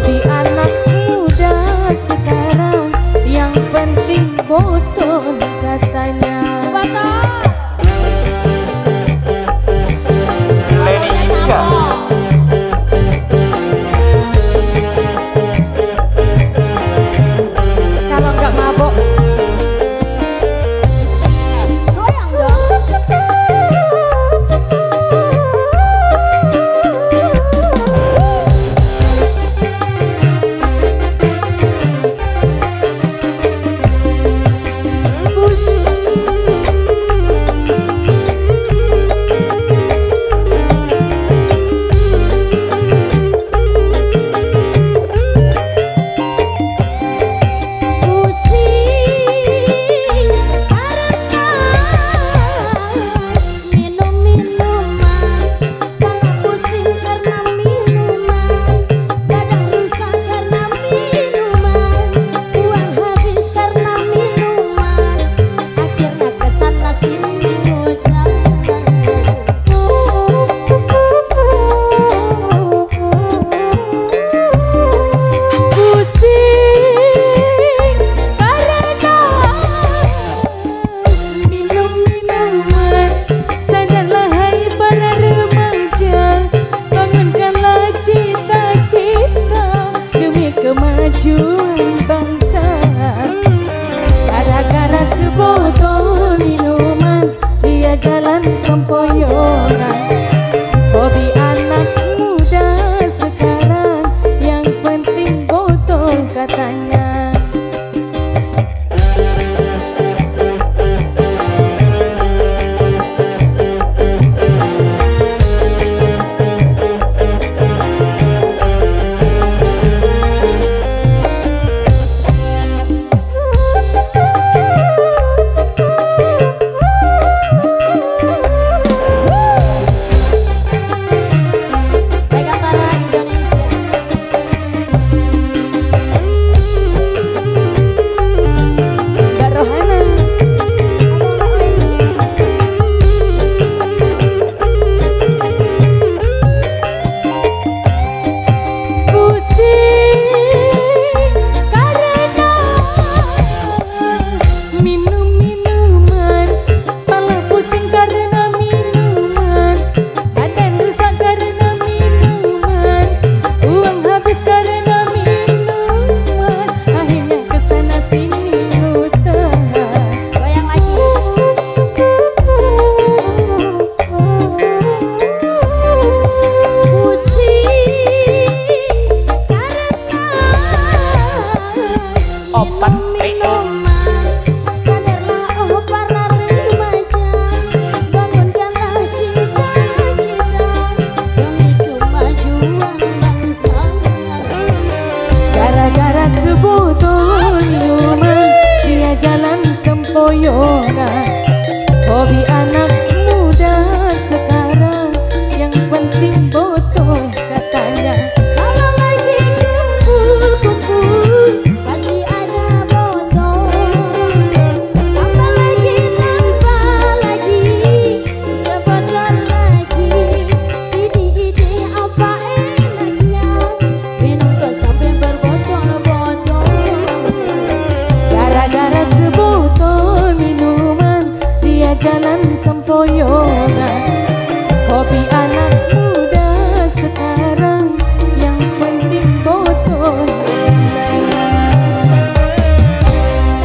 Hobi anak muda sekarang yang penting botol katanya. Leni Inka. Kalau nggak mabok goyang dong. Kemajuan bangsa gara-gara sebotol minuman dia jalan sempoyongan. Hobi anak muda sekarang yang penting botol katanya. Sebotol minuman dia jalan sempoyongan. Hobi anak muda sekarang yang penting botol katanya. Kalau lagi kumpul-kumpul pasti ada botol. Tambah lagi sebotol lagi. Ide-ide apa enaknya minum kok sampai berbotol-botol. Gara-gara sebotol minuman dia jalan sempoyongan. Hobi anak muda sekarang yang penting botol.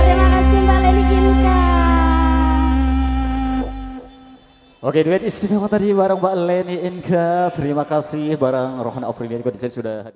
Terima kasih Mbak Leni Inka. Oke, duet istimewa tadi bareng Mbak Leni Inka. Terima kasih bareng Rohan Aprilia juga di sini sudah hadir.